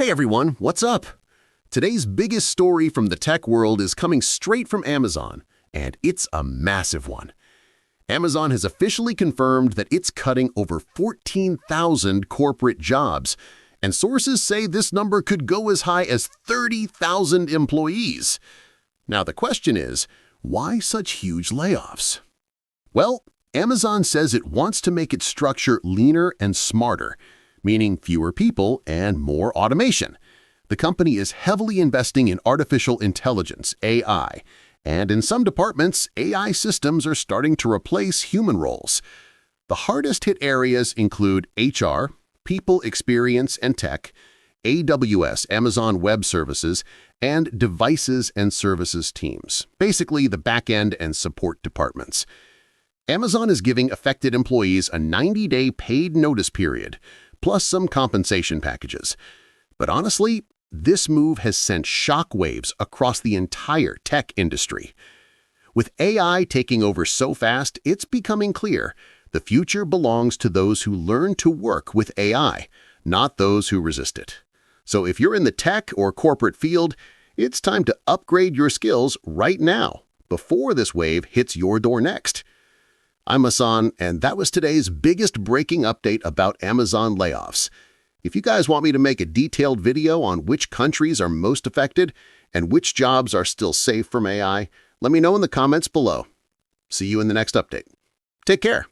Hey everyone, what's up? Today's biggest story from the tech world is coming straight from Amazon, and it's a massive one. Amazon has officially confirmed that it's cutting over 14,000 corporate jobs, and sources say this number could go as high as 30,000 employees. Now the question is, why such huge layoffs? Well, Amazon says it wants to make its structure leaner and smarter, meaning fewer people and more automation. The company is heavily investing in artificial intelligence, AI, and in some departments, AI systems are starting to replace human roles. The hardest-hit areas include HR, people experience and tech, AWS, Amazon Web Services, and devices and services teams, basically the back-end and support departments. Amazon is giving affected employees a 90-day paid notice period, plus some compensation packages. But honestly, this move has sent shockwaves across the entire tech industry. With AI taking over so fast, it's becoming clear the future belongs to those who learn to work with AI, not those who resist it. So if you're in the tech or corporate field, it's time to upgrade your skills right now, before this wave hits your door next. I'm Hassan, and that was today's biggest breaking update about Amazon layoffs. If you guys want me to make a detailed video on which countries are most affected and which jobs are still safe from AI, let me know in the comments below. See you in the next update. Take care.